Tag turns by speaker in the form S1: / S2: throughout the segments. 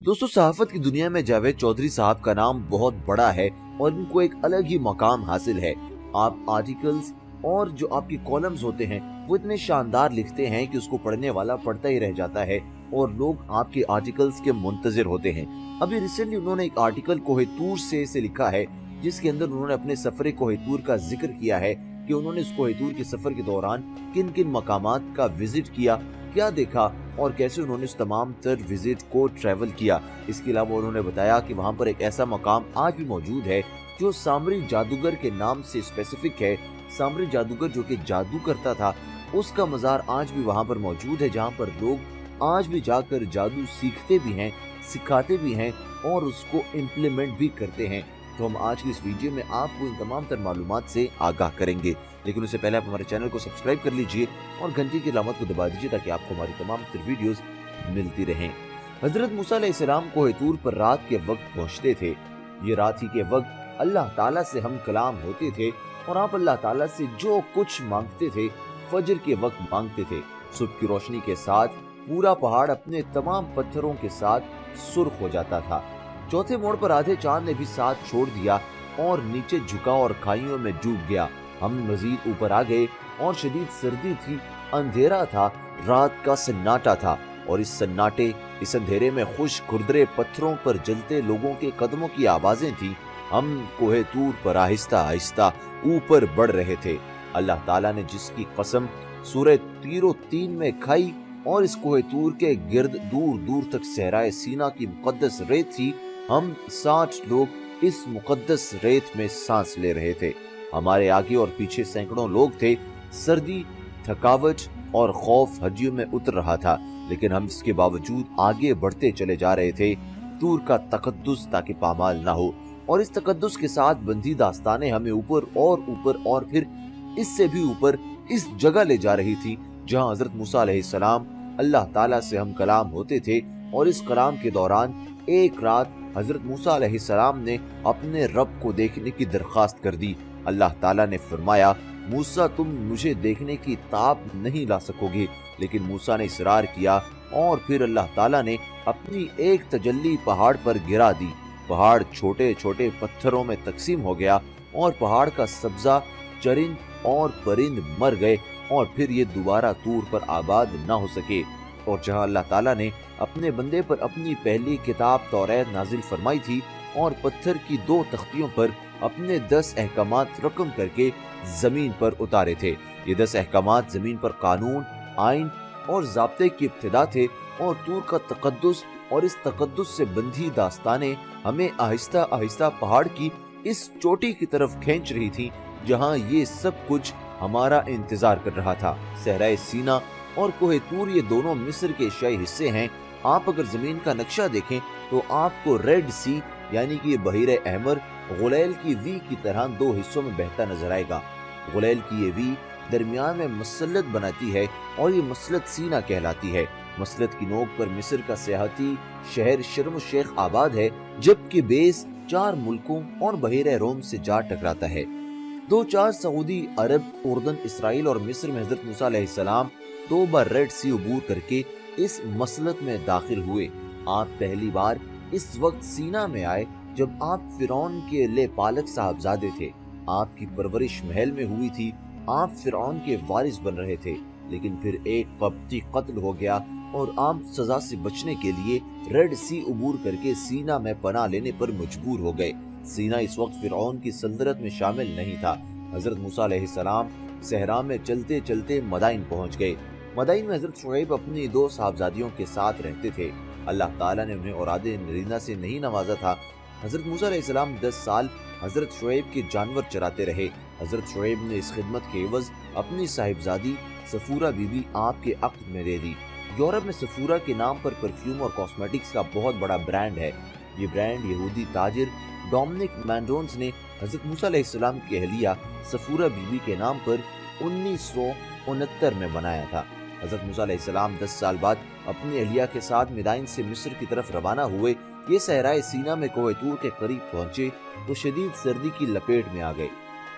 S1: दोस्तों, सहाफत की दुनिया में जावेद चौधरी साहब का नाम बहुत बड़ा है और इनको एक अलग ही मकाम हासिल है। आप आर्टिकल्स और जो आपके कॉलम्स होते हैं वो इतने शानदार लिखते हैं कि उसको पढ़ने वाला पढ़ता ही रह जाता है और लोग आपके आर्टिकल्स के मुंतजिर होते हैं। अभी रिसेंटली उन्होंने एक आर्टिकल कोहितूर से लिखा है, जिसके अंदर उन्होंने अपने सफर कोहितूर का जिक्र किया है कि उन्होंने इस कोहितूर के सफर के दौरान किन किन मकामात का विजिट किया, क्या देखा और कैसे उन्होंने उस तमाम तर विजिट को ट्रैवल किया। इसके अलावा उन्होंने बताया कि वहाँ पर एक ऐसा मकाम आज भी मौजूद है जो सामरी जादूगर के नाम से स्पेसिफिक है। सामरी जादूगर जो कि जादू करता था, उसका मज़ार आज भी वहाँ पर मौजूद है, जहाँ पर लोग आज भी जाकर जादू सीखते भी हैं, सिखाते भी हैं और उसको इम्प्लीमेंट भी करते हैं। तो हम आज की इस वीडियो में आपको इन तमाम तर मालूमात से आगाह करेंगे, लेकिन उससे पहले आप हमारे चैनल को सब्सक्राइब कर लीजिए और घंटी की अलामत को दबा दीजिए ताकि आपको हमारी तमाम तर वीडियोस मिलती रहें। हजरत मूसा अलैहिस्सलाम कोहितूर पर रात के वक्त पहुंचते थे। ये रात ही के वक्त अल्लाह ताला से हम कलाम होते थे और आप अल्लाह ताला से जो कुछ मांगते थे फजर के वक्त मांगते थे। सुबह की रोशनी के साथ पूरा पहाड़ अपने तमाम पत्थरों के साथ सुर्ख हो जाता था। चौथे मोड़ पर आधे चांद ने भी साथ छोड़ दिया और नीचे झुका और खाइयों में डूब गया। हम मजीद ऊपर आ गए और शदीद सर्दी थी, अंधेरा था, रात का सन्नाटा था और इस अंधेरे में खुश खुरदरे पत्थरों पर जलते लोगों के कदमों की आवाजें थी। हम कोहितूर पर आहिस्ता आहिस्ता ऊपर बढ़ रहे थे। अल्लाह ताला ने जिसकी कसम सूरह तीरो 3 में खाई और इस कोहितूर के गिर्द दूर दूर तक सहराए सीना की मुकद्दस रेत थी, हम 60 लोग इस मुकद्दस रेत में सांस ले रहे थे। हमारे आगे और पीछे सैकड़ों लोग थे। सर्दी, थकावट और खौफ हड्डियों में उतर रहा था, लेकिन हम इसके बावजूद आगे बढ़ते चले जा रहे थे। तूर का तकद्दुस ताकि पामाल ना हो और इस तकद्दुस के साथ बंधी दास्तानें हमें ऊपर और फिर इससे भी ऊपर इस जगह ले जा रही थी जहां हजरत मूसा अलैहिस्सलाम अल्लाह ताला से हम कलाम होते थे। और इस कलाम के दौरान एक रात हजरत मूसा अलैहिस्सलाम ने अपने रब को देखने की दरख्वास्त कर दी। अल्लाह ताला ने फरमाया, मूसा तुम मुझे देखने की ताब नहीं ला सकोगे, लेकिन मूसा ने इसरार किया और फिर अल्लाह ताला ने अपनी एक तजल्ली पहाड़ पर गिरा दी। पहाड़ छोटे छोटे पत्थरों में तकसीम हो गया और पहाड़ का सब्जा, चरिंद और परिंद मर गए और फिर ये दोबारा तूर पर आबाद ना हो सके। और जहां अल्लाह ताला ने अपने बंदे पर अपनी पहली किताब तौरात नाजिल फरमाई थी और पत्थर की 2 तख्तियों पर अपने 10 अहकामात रकम करके जमीन पर उतारे थे। ये 10 अहकामात जमीन पर कानून, आइन और ज़ाब्ते की इब्तिदा थे और तूर का तकद्दुस और इस तकद्दुस से बंधी दास्तानें हमें आहिस्ता आहिस्ता पहाड़ की इस चोटी की तरफ खींच रही थी जहां ये सब कुछ हमारा इंतजार कर रहा था। सहराए सीना और कोहितूर ये दोनों मिस्र के एशियाई हिस्से हैं। आप अगर जमीन का नक्शा देखें तो आपको रेड सी यानी कि बहीर अहमर गुलैल की वी की तरह 2 हिस्सों में बहता नजर आएगा। गुलैल की ये वी दरमियान में मसलत बनाती है और ये मसलत सीना कहलाती है। मसलत की नोक पर मिस्र का सियाहती शहर शर्म शेख आबाद है, जबकि बेस 4 मुल्कों और बहीर रोम से जा टकराता है। 2-4 सऊदी अरब, उर्दन, इसराइल और मिस्र में हजरत मूसा अलैहिस्सलाम 2 बार रेड सी अबूर करके इस मसलत में दाखिल हुए। आप पहली बार इस वक्त सीना में आए जब आप फिरौन के ले पालक साहबजादे थे। आपकी परवरिश महल में हुई थी, आप फिरौन के वारिस बन रहे थे, लेकिन फिर एक कब्ती कत्ल हो गया और आप सजा से बचने के लिए रेड सी अबूर करके सीना में पनाह लेने पर मजबूर हो गए। सीना इस वक्त फिरौन की सल्तनत में शामिल नहीं था। हजरत मूसा अलैहिस्सलाम सहरा में चलते चलते मदाइन पहुंच गए। मदाइन में हजरत शुएब अपनी 2 साहबजादियों के साथ रहते थे। अल्लाह ताला ने उन्हें औलादे नरीना से नहीं नवाजा था। हजरत मूसा अलैहिस्सलाम 10 साल हजरत शुएब के जानवर चराते रहे। हजरत शुएब ने इस खिदमत के एवज अपनी साहिबजादी सफूरा बीबी आपके अक्द में दे दी। यूरोप में सफूरा के नाम पर परफ्यूम और कॉस्मेटिक्स का बहुत बड़ा ब्रांड है। ये ब्रांड यहूदी ताजिर डोमिनिक मैंडोन्स ने हजरत मूसा अलैहिस्सलाम की अहलिया सफूरा बीबी के नाम पर 1969 में बनाया था। हजरत मूसा अलैहिस्सलाम 10 साल बाद अपनी अहलिया के साथ मिदाइन से मिस्र की तरफ रवाना हुए। ये सहराए सीना में कोहितूर के करीब पहुंचे तो शदीद सर्दी की लपेट में आ गए।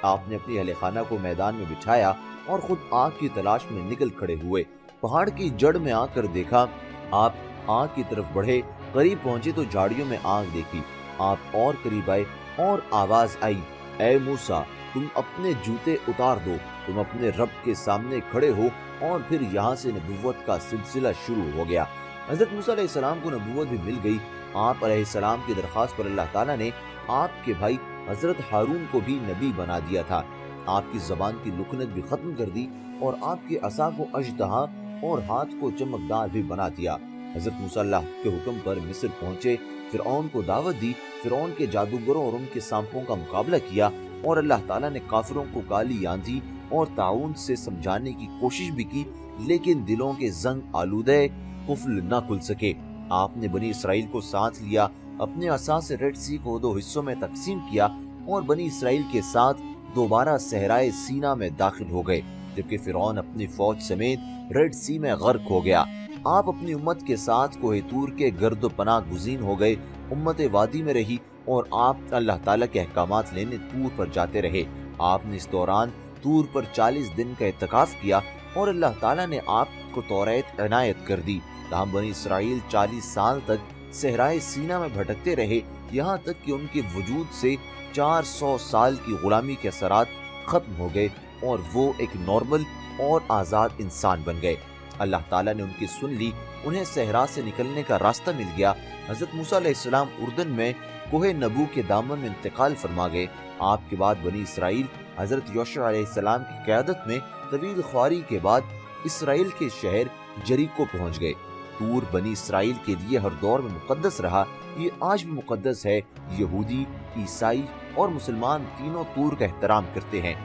S1: आपने अपनी अहले खाना को मैदान में बिठाया और खुद आग की तलाश में निकल खड़े हुए। पहाड़ की जड़ में आकर देखा, आप आग की तरफ बढ़े करीब पहुंचे तो झाड़ियों में आग देखी। आप और करीब आए और आवाज आई, ए मूसा, तुम अपने जूते उतार दो, तुम अपने रब के सामने खड़े हो। और फिर यहाँ से नबुव्वत का सिलसिला शुरू हो गया। हजरत मूसा अलैहिस्सलाम को नबुव्वत भी मिल गई। आप अलैहिस्सलाम की दरख्वास्त पर अल्लाह ताला ने आपके भाई हजरत हारून को भी नबी बना दिया था। आपकी जबान की लुकनत भी खत्म कर दी और आपके असा को अजदहा और हाथ को चमकदार भी बना दिया। हजरत मूसा अल्लाह के हुक्म पर मिस्र पहुंचे, फिरौन को दावत दी, फिरौन के जादूगरों और उनके सांपों का मुकाबला किया और अल्लाह ताला ने काफिरों को काली आंधी और ताउन से समझाने की कोशिश भी की, लेकिन दिलों के जंग आलूदे कुफ्ल न खुल सके। आपने बनी इसराइल को साथ लिया, अपने असा से रेड सी को 2 हिस्सों में तकसीम किया और बनी इसराइल के साथ दोबारा सहराए सीना में दाखिल हो गए, जबकि फिरौन अपनी फौज समेत रेड सी में गर्क हो गया। आप अपनी उम्मत के साथ कोहे तूर के गर्द पनाह गुज़ीन हो गए। उम्मत वादी में रही और आप अल्लाह ताला के अहकामात लेने तूर पर जाते रहे। आपने इस दौरान तूर पर 40 दिन का इत्तिकाफ किया और अल्लाह ताला ने आपको तौरात इनायत कर दी। ताहम बनी इसराइल 40 साल तक सहराए सीना में भटकते रहे, यहाँ तक कि उनके वजूद से 400 साल की गुलामी के असरात खत्म हो गए और वो एक नॉर्मल और आज़ाद इंसान बन गए। अल्लाह ताला ने उनकी सुन ली, उन्हें सहरा से निकलने का रास्ता मिल गया। हजरत मूसा अलैहिस्सलाम उर्दन में कोहे नबू के दामन में इंतकाल फरमा गए। आपके बाद बनी इसराइल हजरत योशुआ अलैहिस्सलाम की क़यादत में तवील ख्वारी के बाद इसराइल के शहर जरीको पहुंच गए। तूर बनी इसराइल के लिए हर दौर में मुकद्दस रहा, ये आज भी मुकद्दस है। यहूदी, ईसाई और मुसलमान तीनों तूर का एहतराम करते हैं।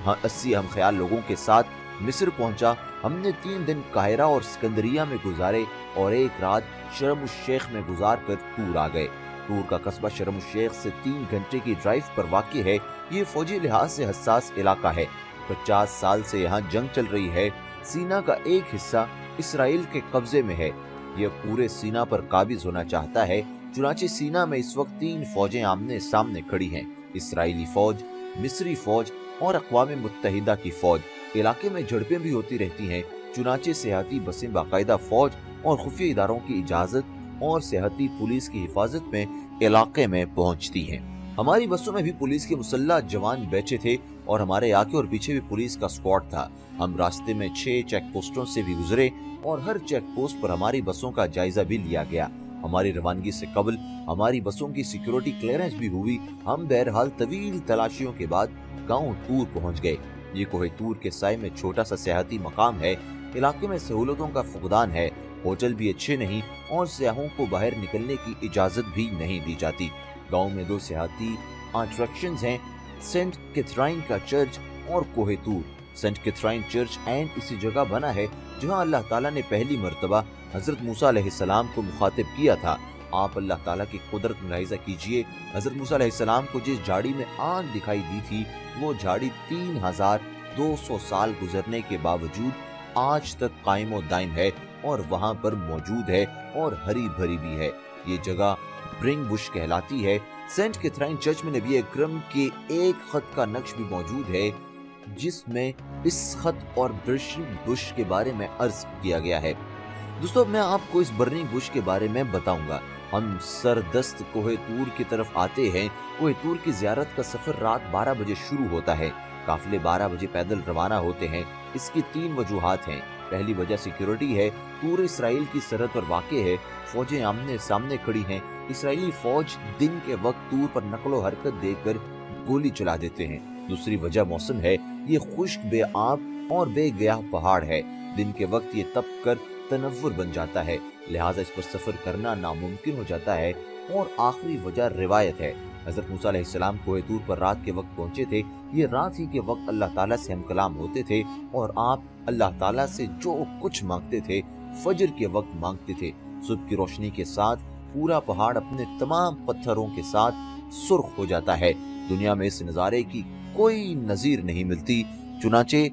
S1: 80 हम ख्याल लोगों के साथ मिस्र पहुंचा। हमने 3 दिन काहिरा और सिकंदरिया में गुजारे और एक रात शर्म शेख में गुजार कर तूर आ गए। तूर का कस्बा शर्म शेख से 3 घंटे की ड्राइव पर वाक़ई है। ये फौजी लिहाज से हसास इलाका है। 50 साल से यहाँ जंग चल रही है। सीना का एक हिस्सा इसराइल के कब्जे में है। यह पूरे सीना पर काबिज होना चाहता है। चुनाचे सीना में इस वक्त 3 फौजें आमने सामने खड़ी हैं, इसराइली फौज, मिस्री फौज और अक़वाम मुत्तहिदा की फौज। इलाके में झड़पें भी होती रहती हैं। चुनाचे सेहती बसें बाकायदा फौज और खुफिया इदारों की इजाजत और सेहती पुलिस की हिफाजत में इलाके में पहुंचती हैं। हमारी बसों में भी पुलिस के मुसल्लह जवान बैठे थे और हमारे आगे और पीछे भी पुलिस का स्क्वाड था। हम रास्ते में 6 चेक पोस्टों से भी गुजरे और हर चेक पोस्ट पर हमारी बसों का जायजा भी लिया गया। हमारी रवानगी से कबल हमारी बसों की सिक्योरिटी क्लियरेंस भी हुई। हम बहरहाल तवील तलाशियों के बाद गांव तूर पहुंच गए। ये कोहे तूर के साए में छोटा सा सियाहती मकाम है। इलाके में सहूलतों का फुकदान है, होटल भी अच्छे नहीं और सियाहों को बाहर निकलने की इजाजत भी नहीं दी जाती। गांव में 2 सियाहती अट्रैक्शंस हैं, सेंट कैथरीन का चर्च और कोहे तूर। सेंट कैथरीन चर्च एंड इसी जगह बना है जहां अल्लाह ताला ने पहली मर्तबा हजरत मूसा अलैहिस्सलाम को मुखातिब किया था। आप अल्लाह ताला की कुदरत मुलाहिजा कीजिए। हजरत मूसा अलैहिस्सलाम को जिस झाड़ी में आग दिखाई दी थी, वो झाड़ी 3200 साल गुजरने के बावजूद आज तक कायम और दायम है और वहाँ पर मौजूद है और हरी भरी भी है। ये जगह ब्रिंग बुश कहलाती है। सेंट कैथरीन चर्च में नबी अकरम के एक खत का नक्श भी मौजूद है, जिसमें इस खत और बर्निंग बुश के बारे में अर्ज किया गया है। दोस्तों, मैं आपको इस बर्निंग बुश के बारे में बताऊंगा। हम सरदस्त कोहे तूर की तरफ आते हैं। कोहे तूर की ज़ियारत का सफर रात 12 बजे शुरू होता है। काफिले 12 बजे पैदल रवाना होते हैं। इसकी 3 वजूहात हैं। पहली वजह सिक्योरिटी है। तूर इसराइल की सरहद पर वाक़ई है। फौजें आमने सामने खड़ी हैं। इसराइली फौज दिन के वक्त तूर पर नकलो हरकत देकर गोली चला देते हैं। दूसरी वजह मौसम है। ये खुश्क, बेआब और बेगयाह पहाड़ है। दिन के वक्त ये तप कर तनव्वुर बन जाता है, लिहाजा इस पर सफर करना नामुमकिन हो जाता है। और आखिरी वजह रिवायत है। हजरत मूसा अलैहिस्सलाम कोहे तूर पर रात के वक्त पहुंचे थे। ये रात ही के वक्त अल्लाह ताला से हम कलाम होते थे और आप अल्लाह ताला से जो कुछ मांगते थे फजर के वक्त मांगते थे। सुबह की रोशनी के साथ पूरा पहाड़ अपने तमाम पत्थरों के साथ सुर्ख हो जाता है। दुनिया में इस नज़ारे की कोई नज़ीर नहीं मिलती। चुनाचे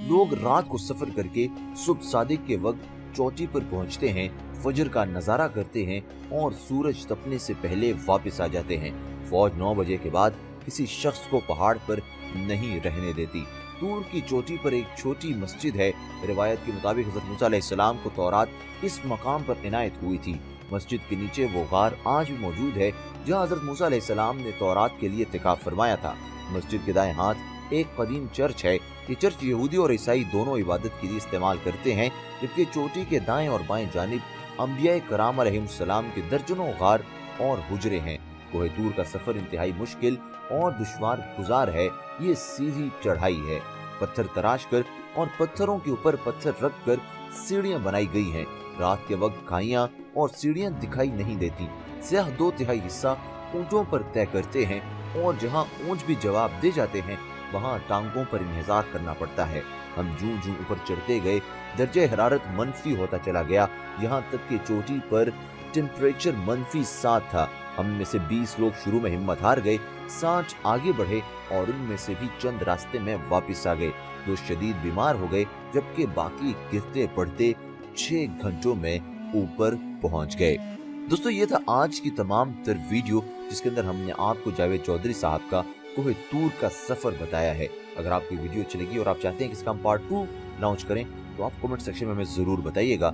S1: लोग रात को सफर करके सुबह सादिक के वक्त चोटी पर पहुंचते हैं, फजर का नजारा करते हैं और सूरज तपने से पहले वापस आ जाते हैं। फौज 9 बजे के बाद किसी शख्स को पहाड़ पर नहीं रहने देती। तूर की चोटी पर एक छोटी मस्जिद है। रिवायत के मुताबिक हजरत मूसा अलैहिस्सलाम को तौरात इस मकाम पर इनायत हुई थी। मस्जिद के नीचे वो गार आज भी मौजूद है जहाँ हजरत मूसा अलैहिस्सलाम ने तौरात के लिए इत्तिकाफ फरमाया था। मस्जिद के दाएं हाथ एक कदीम चर्च है। ये चर्च यहूदी और ईसाई दोनों इबादत के लिए इस्तेमाल करते हैं, जबकि चोटी के दाएं और बाएं जानिब अंबिया कराम अलैहिस्सलाम के दर्जनों गार और हुजरे हैं। कोहे तूर का सफर इंतहाई मुश्किल और दुश्वार गुजार है। ये सीधी चढ़ाई है, पत्थर तराश कर और पत्थरों के ऊपर पत्थर रख कर सीढ़ियां बनाई गई हैं। रात के वक्त खाइयां और सीढ़ियां दिखाई नहीं देती। सियाह 2/3 हिस्सा ऊंटों पर तय करते हैं और जहां ऊंट भी जवाब दे जाते हैं वहां टांगों पर इंतजार करना पड़ता है। हम जूं जूं ऊपर चढ़ते गए दर्जे हरारत मनफी होता चला गया, यहाँ तक कि चोटी पर टेम्परेचर -7 था। हम में से 20 लोग शुरू में हिम्मत हार गए, 60 आगे बढ़े और उनमें से भी चंद रास्ते में वापस आ गए। 2 शदीद बीमार हो गए, जबकि बाकी गिरते पड़ते 6 घंटों में ऊपर पहुंच गए। दोस्तों, ये था आज की तमाम तर वीडियो जिसके अंदर हमने आपको जावेद चौधरी साहब का कोहे तूर का सफर बताया है। अगर आपको वीडियो अच्छी लगी और आप चाहते हैं कि इसका हम पार्ट 2 लॉन्च करें तो आप कमेंट सेक्शन में हमें जरूर बताइएगा।